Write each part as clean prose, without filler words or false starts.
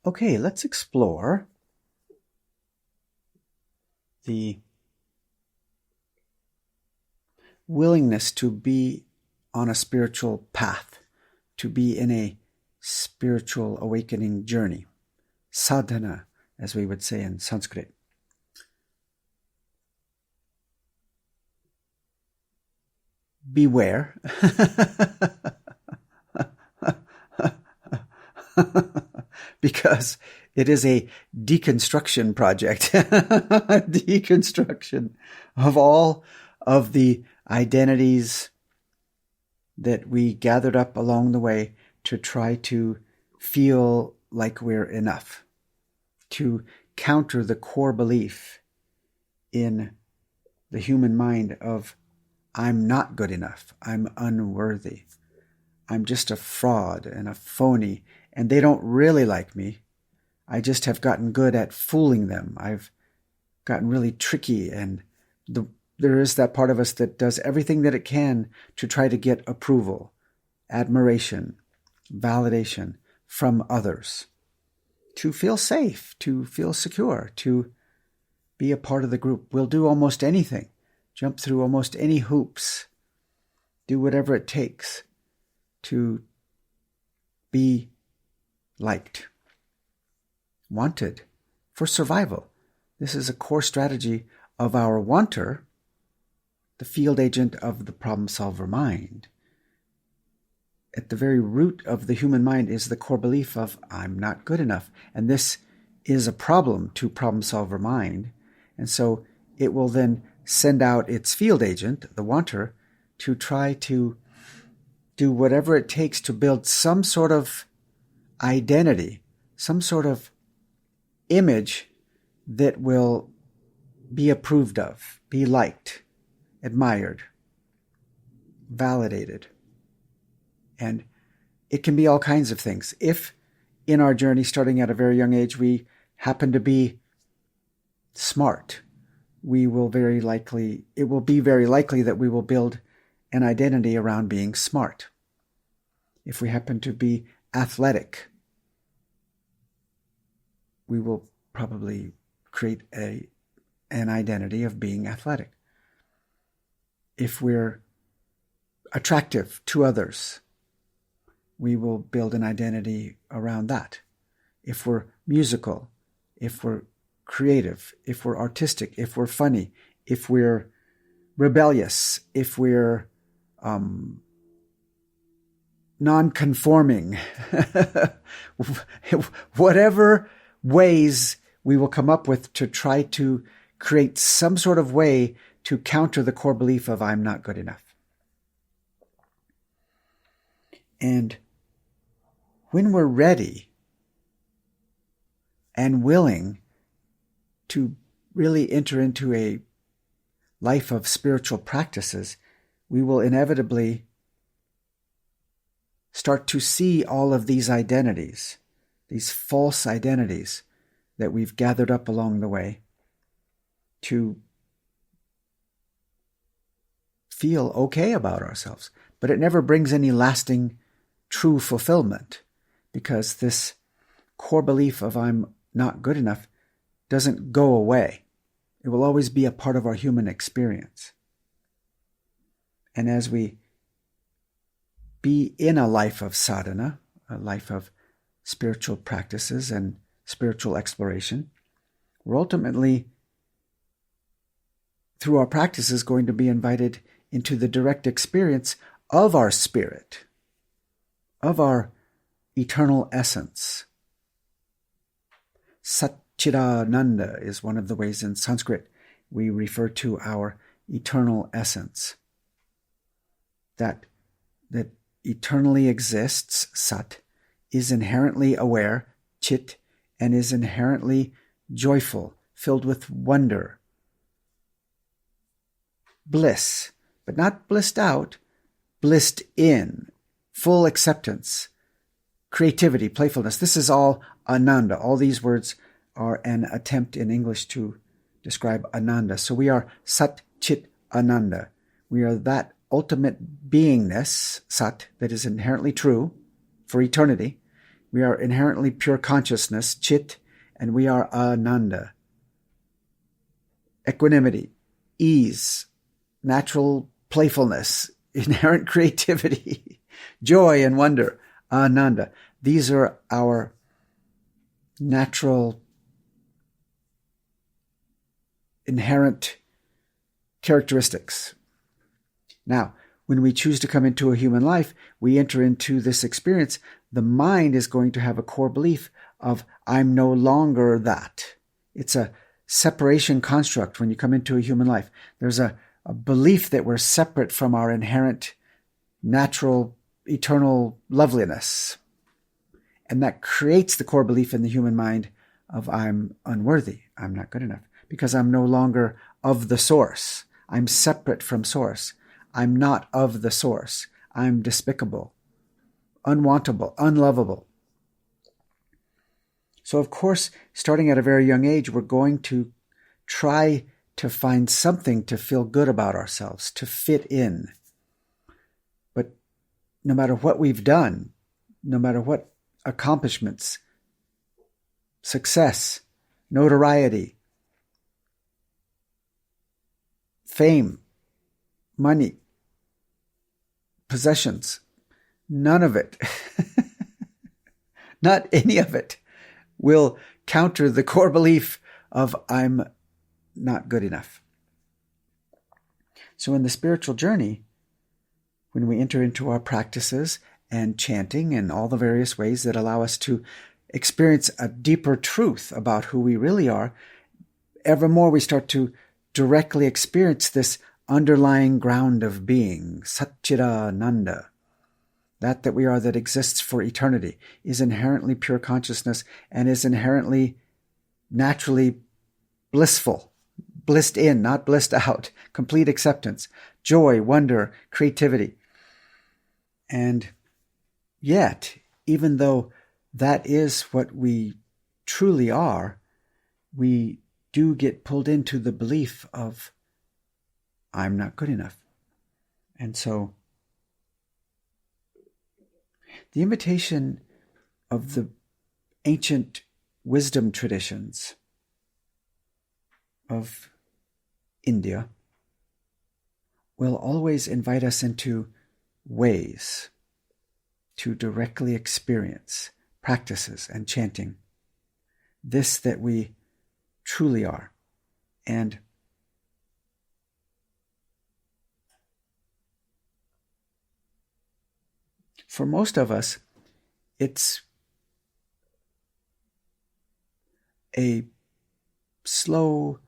Okay, let's explore the willingness to be on a spiritual path, to be in a spiritual awakening journey. Sadhana, as we would say in Sanskrit. Beware. Because it is a deconstruction project. Deconstruction of all of the identities that we gathered up along the way to try to feel like we're enough, to counter the core belief in the human mind of I'm not good enough, I'm unworthy, I'm just a fraud and a phony, and they don't really like me. I just have gotten good at fooling them. I've gotten really tricky, and there is that part of us that does everything that it can to try to get approval, admiration, validation from others, to feel safe, to feel secure, to be a part of the group. We'll do almost anything, jump through almost any hoops, do whatever it takes to be liked, wanted, for survival. This is a core strategy of our wanter, the field agent of the problem solver mind. At the very root of the human mind is the core belief of I'm not good enough. And this is a problem to problem solver mind. And so it will then send out its field agent, the wanter, to try to do whatever it takes to build some sort of identity, some sort of image that will be approved of, be liked, admired, validated. And it can be all kinds of things. If in our journey, starting at a very young age, we happen to be smart, it will be very likely that we will build an identity around being smart. If we happen to be athletic, we will probably create an identity of being athletic. If we're attractive to others, we will build an identity around that. If we're musical, if we're creative, if we're artistic, if we're funny, if we're rebellious, if we're non-conforming, whatever ways we will come up with to try to create some sort of way to counter the core belief of I'm not good enough. And when we're ready and willing to really enter into a life of spiritual practices, we will inevitably start to see all of these identities, these false identities that we've gathered up along the way, to feel okay about ourselves. But it never brings any lasting, true fulfillment, because this core belief of I'm not good enough doesn't go away. It will always be a part of our human experience. And as we be in a life of sadhana, a life of spiritual practices and spiritual exploration, we're ultimately, through our practices, going to be invited into the direct experience of our spirit, of our eternal essence. Sat Chit Ananda is one of the ways in Sanskrit we refer to our eternal essence. That eternally exists, Sat, is inherently aware, Chit, and is inherently joyful, filled with wonder, bliss, but not blissed out, blissed in, full acceptance, creativity, playfulness. This is all Ananda. All these words are an attempt in English to describe Ananda. So we are Sat Chit Ananda. We are that ultimate beingness, Sat, that is inherently true for eternity, We are inherently pure consciousness, Chit, and we are Ananda. Equanimity, ease, natural playfulness, inherent creativity, joy and wonder, Ananda. These are our natural, inherent characteristics. Now, when we choose to come into a human life, we enter into this experience. The mind is going to have a core belief of, I'm no longer that. It's a separation construct when you come into a human life. There's a belief that we're separate from our inherent, natural, eternal loveliness. And that creates the core belief in the human mind of, I'm unworthy, I'm not good enough, because I'm no longer of the source. I'm separate from source. I'm not of the source. I'm despicable, unwantable, unlovable. So, of course, starting at a very young age, we're going to try to find something to feel good about ourselves, to fit in. But no matter what we've done, no matter what accomplishments, success, notoriety, fame, money, possessions, none of it, not any of it, will counter the core belief of, I'm not good enough. So in the spiritual journey, when we enter into our practices and chanting and all the various ways that allow us to experience a deeper truth about who we really are, evermore we start to directly experience this underlying ground of being, Sat Chit Ananda. That we are, that exists for eternity, is inherently pure consciousness and is inherently, naturally blissful, blissed in, not blissed out, complete acceptance, joy, wonder, creativity. And yet, even though that is what we truly are, we do get pulled into the belief of, I'm not good enough. And so, the invitation of the ancient wisdom traditions of India will always invite us into ways to directly experience practices and chanting this that we truly are. And for most of us, it's a slow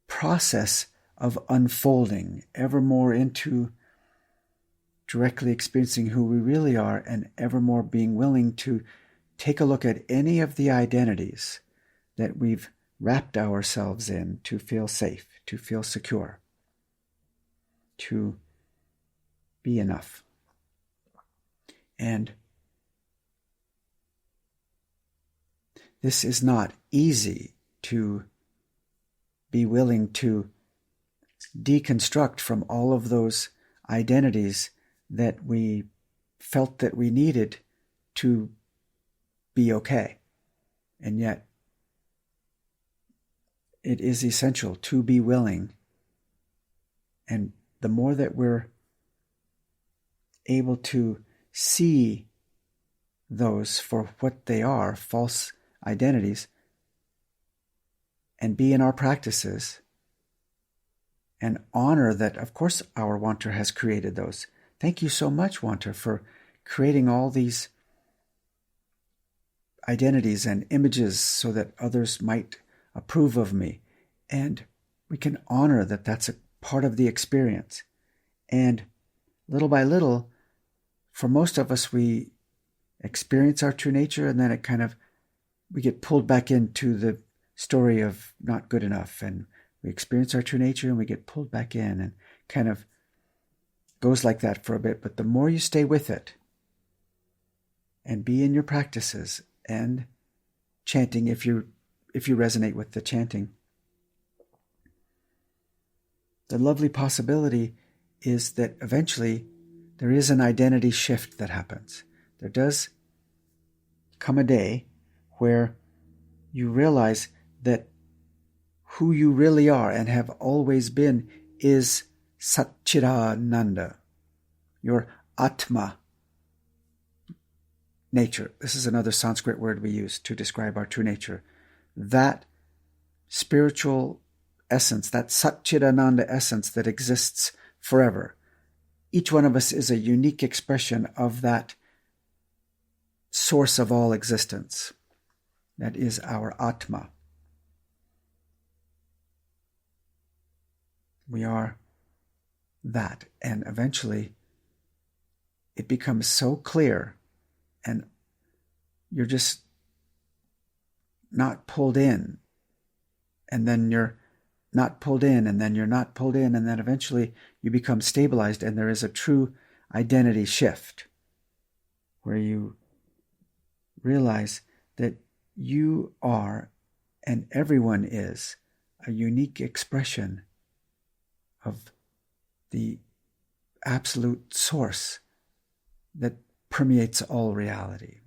process of unfolding ever more into directly experiencing who we really are, and ever more being willing to take a look at any of the identities that we've wrapped ourselves in to feel safe, to feel secure, to be enough. And this is not easy, to be willing to deconstruct from all of those identities that we felt that we needed to be okay. And yet, it is essential to be willing. And the more that we're able to see those for what they are, false identities, and be in our practices and honor that, of course, our wanter has created those. Thank you so much, wanter, for creating all these identities and images so that others might approve of me. And we can honor that that's a part of the experience. And little by little, for most of us, we experience our true nature, and then we get pulled back into the story of not good enough, and we experience our true nature and we get pulled back in, and kind of goes like that for a bit. But the more you stay with it and be in your practices and chanting, if you resonate with the chanting, the lovely possibility is that eventually there is an identity shift that happens. There does come a day where you realize that who you really are and have always been is Sat Chit Ananda, your Atma nature. This is another Sanskrit word we use to describe our true nature. That spiritual essence, that Sat Chit Ananda essence that exists forever. Each one of us is a unique expression of that source of all existence. That is our Atma. We are that. And eventually it becomes so clear, and you're just not pulled in, and then you're not pulled in, and then you're not pulled in, and then eventually you become stabilized, and there is a true identity shift where you realize that you are, and everyone is, a unique expression of the absolute source that permeates all reality.